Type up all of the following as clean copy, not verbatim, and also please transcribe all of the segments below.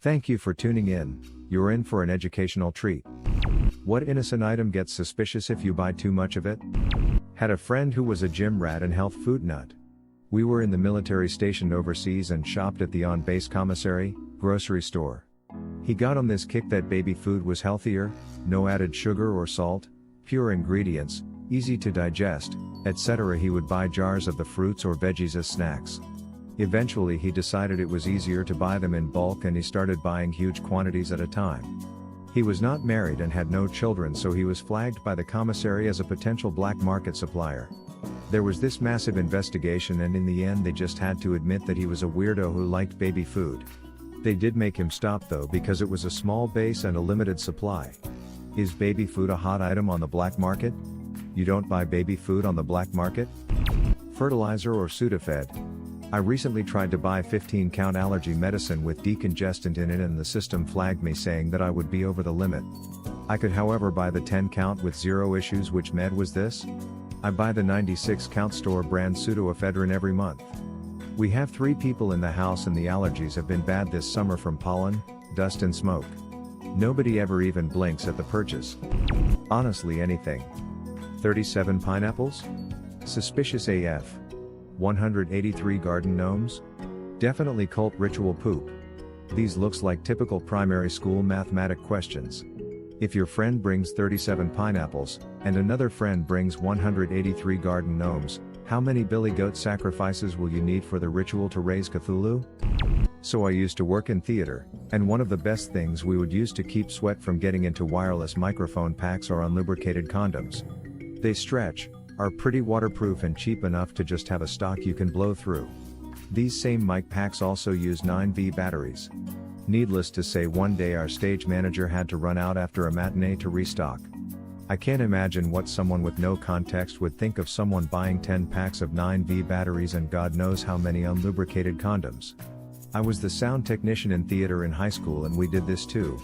Thank you for tuning in, you're in for an educational treat. What innocent item gets suspicious if you buy too much of it? Had a friend who was a gym rat and health food nut. We were in the military stationed overseas and shopped at the on-base commissary, grocery store. He got on this kick that baby food was healthier, no added sugar or salt, pure ingredients, easy to digest, etc. He would buy jars of the fruits or veggies as snacks. Eventually he decided it was easier to buy them in bulk and he started buying huge quantities at a time. He was not married and had no children, so he was flagged by the commissary as a potential black market supplier. There was this massive investigation and in the end they just had to admit that he was a weirdo who liked baby food. They did make him stop though because it was a small base and a limited supply. Is baby food a hot item on the black market? You don't buy baby food on the black market? Fertilizer or Sudafed? I recently tried to buy 15-count allergy medicine with decongestant in it and the system flagged me saying that I would be over the limit. I could however buy the 10-count with zero issues. Which med was this? I buy the 96-count store brand pseudoephedrine every month. We have 3 people in the house and the allergies have been bad this summer from pollen, dust and smoke. Nobody ever even blinks at the purchase. Honestly, anything. 37 pineapples? Suspicious AF. 183 garden gnomes? Definitely cult ritual poop. These looks like typical primary school mathematic questions. If your friend brings 37 pineapples, and another friend brings 183 garden gnomes, how many billy goat sacrifices will you need for the ritual to raise Cthulhu? So I used to work in theater, and one of the best things we would use to keep sweat from getting into wireless microphone packs are unlubricated condoms. They stretch, are pretty waterproof and cheap enough to just have a stock you can blow through. These same mic packs also use 9V batteries. Needless to say, one day our stage manager had to run out after a matinee to restock. I can't imagine what someone with no context would think of someone buying 10 packs of 9V batteries and God knows how many unlubricated condoms. I was the sound technician in theater in high school and we did this too.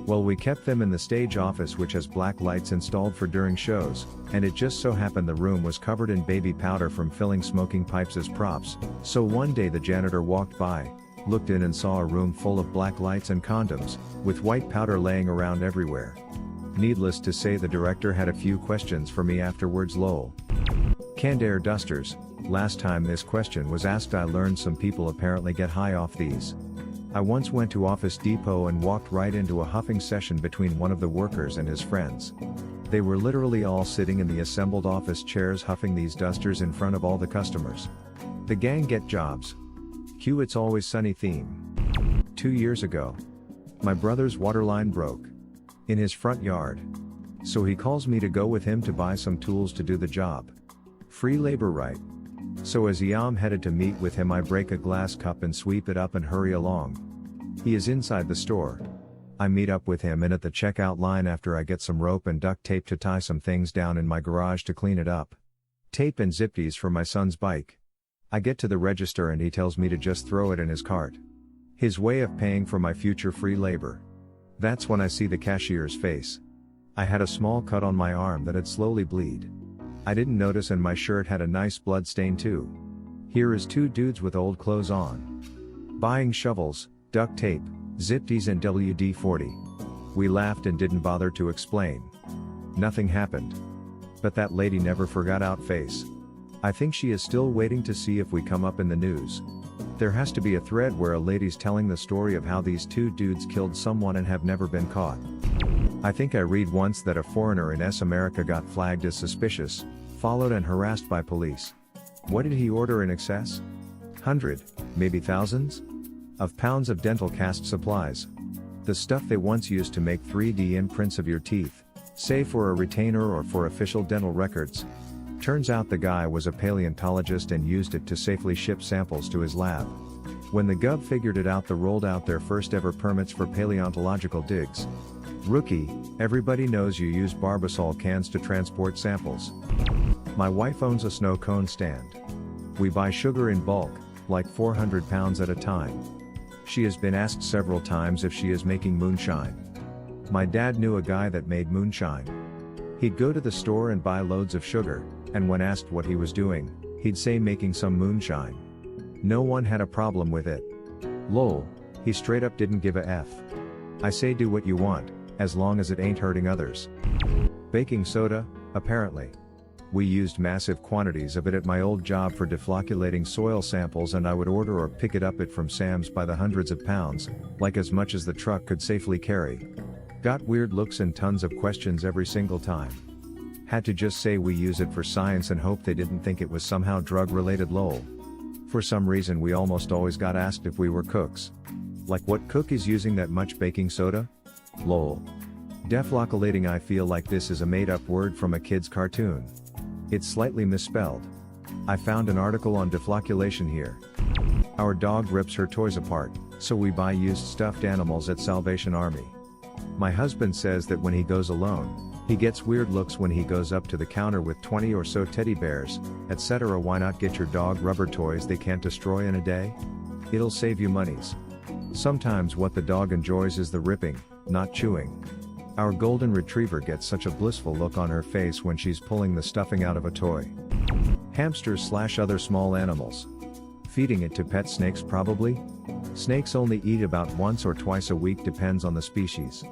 Well, we kept them in the stage office which has black lights installed for during shows, and it just so happened the room was covered in baby powder from filling smoking pipes as props, so one day the janitor walked by, looked in and saw a room full of black lights and condoms, with white powder laying around everywhere. Needless to say, the director had a few questions for me afterwards. Lol. Canned air dusters. Last time this question was asked I learned some people apparently get high off these. I once went to Office Depot and walked right into a huffing session between one of the workers and his friends. They were literally all sitting in the assembled office chairs huffing these dusters in front of all the customers. The gang get jobs. Cue It's Always Sunny theme. 2 years ago. My brother's water line broke. In his front yard. So he calls me to go with him to buy some tools to do the job. Free labor, right? So as I'm headed to meet with him, I break a glass cup and sweep it up and hurry along. He is inside the store. I meet up with him and at the checkout line after I get some rope and duct tape to tie some things down in my garage to clean it up. Tape and zip-ties for my son's bike. I get to the register and he tells me to just throw it in his cart. His way of paying for my future free labor. That's when I see the cashier's face. I had a small cut on my arm that had slowly bleed. I didn't notice and my shirt had a nice blood stain too. Here is 2 dudes with old clothes on. Buying shovels, duct tape, zip-ties and WD-40. We laughed and didn't bother to explain. Nothing happened. But that lady never forgot our face. I think she is still waiting to see if we come up in the news. There has to be a thread where a lady's telling the story of how these 2 dudes killed someone and have never been caught. I think I read once that a foreigner in America got flagged as suspicious, followed and harassed by police. What did he order in excess? 100, maybe thousands? Of pounds of dental cast supplies. The stuff they once used to make 3D imprints of your teeth, say for a retainer or for official dental records. Turns out the guy was a paleontologist and used it to safely ship samples to his lab. When the Gov figured it out, they rolled out their first ever permits for paleontological digs. Rookie, everybody knows you use Barbasol cans to transport samples. My wife owns a snow cone stand. We buy sugar in bulk, like 400 pounds at a time. She has been asked several times if she is making moonshine. My dad knew a guy that made moonshine. He'd go to the store and buy loads of sugar, and when asked what he was doing, he'd say making some moonshine. No one had a problem with it. Lol, He straight up didn't give a F. I say do what you want, as long as it ain't hurting others. Baking soda, apparently. We used massive quantities of it at my old job for deflocculating soil samples, and I would order or pick it up from Sam's by the hundreds of pounds, like as much as the truck could safely carry. Got weird looks and tons of questions every single time. Had to just say we use it for science and hope they didn't think it was somehow drug related lol. For some reason we almost always got asked if we were cooks. Like what cook is using that much baking soda? Lol. Deflocculating, I feel like this is a made up word from a kid's cartoon. It's slightly misspelled. I found an article on deflocculation here. Our dog rips her toys apart, so we buy used stuffed animals at Salvation Army. My husband says that when he goes alone, he gets weird looks when he goes up to the counter with 20 or so teddy bears, etc. Why not get your dog rubber toys they can't destroy in a day? It'll save you monies. Sometimes what the dog enjoys is the ripping, not chewing. Our golden retriever gets such a blissful look on her face when she's pulling the stuffing out of a toy. Hamsters / other small animals. Feeding it to pet snakes probably? Snakes only eat about once or twice a week, depends on the species.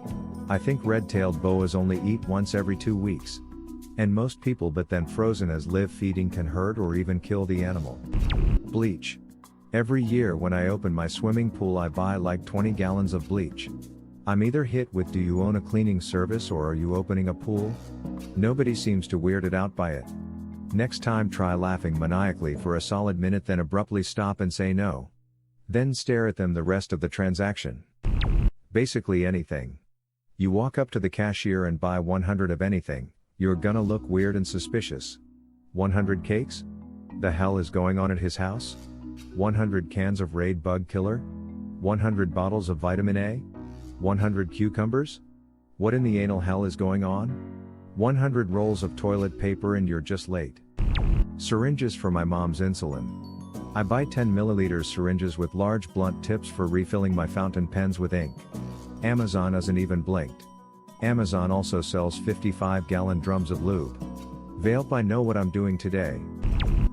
I think red-tailed boas only eat once every 2 weeks. And most people, but then frozen as live feeding can hurt or even kill the animal. Bleach. Every year when I open my swimming pool I buy like 20 gallons of bleach. I'm either hit with, do you own a cleaning service or are you opening a pool? Nobody seems to weirded out by it. Next time try laughing maniacally for a solid minute, then abruptly stop and say no. Then stare at them the rest of the transaction. Basically anything. You walk up to the cashier and buy 100 of anything, you're gonna look weird and suspicious. 100 cakes? The hell is going on at his house? 100 cans of Raid Bug Killer? 100 bottles of vitamin A? 100 cucumbers? What in the anal hell is going on? 100 rolls of toilet paper and you're just late. Syringes for my mom's insulin. I buy 10 milliliter syringes with large blunt tips for refilling my fountain pens with ink. Amazon hasn't even blinked. Amazon also sells 55-gallon drums of lube. Vape, I know what I'm doing today.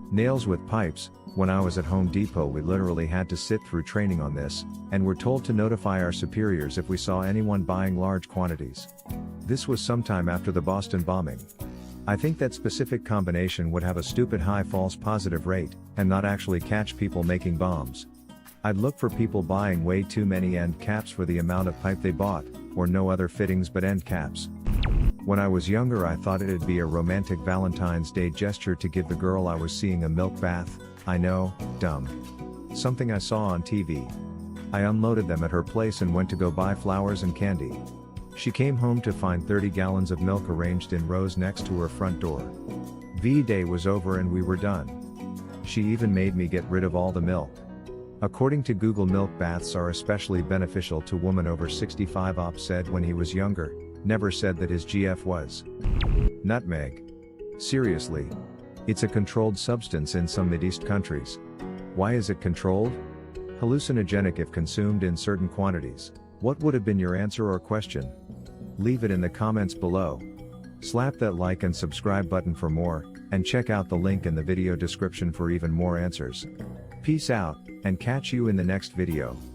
Nails with pipes. When I was at Home Depot we literally had to sit through training on this, and were told to notify our superiors if we saw anyone buying large quantities. This was sometime after the Boston bombing. I think that specific combination would have a stupid high false positive rate, and not actually catch people making bombs. I'd look for people buying way too many end caps for the amount of pipe they bought, or no other fittings but end caps. When I was younger I thought it'd be a romantic Valentine's Day gesture to give the girl I was seeing a milk bath. I know, dumb. Something I saw on TV. I unloaded them at her place and went to go buy flowers and candy. She came home to find 30 gallons of milk arranged in rows next to her front door. V-Day was over and we were done. She even made me get rid of all the milk. According to Google, milk baths are especially beneficial to women over 65. Op said when he was younger, never said that his GF was nutmeg. Seriously. It's a controlled substance in some Mideast countries. Why is it controlled? Hallucinogenic if consumed in certain quantities. What would have been your answer or question? Leave it in the comments below. Slap that like and subscribe button for more, and check out the link in the video description for even more answers. Peace out, and catch you in the next video.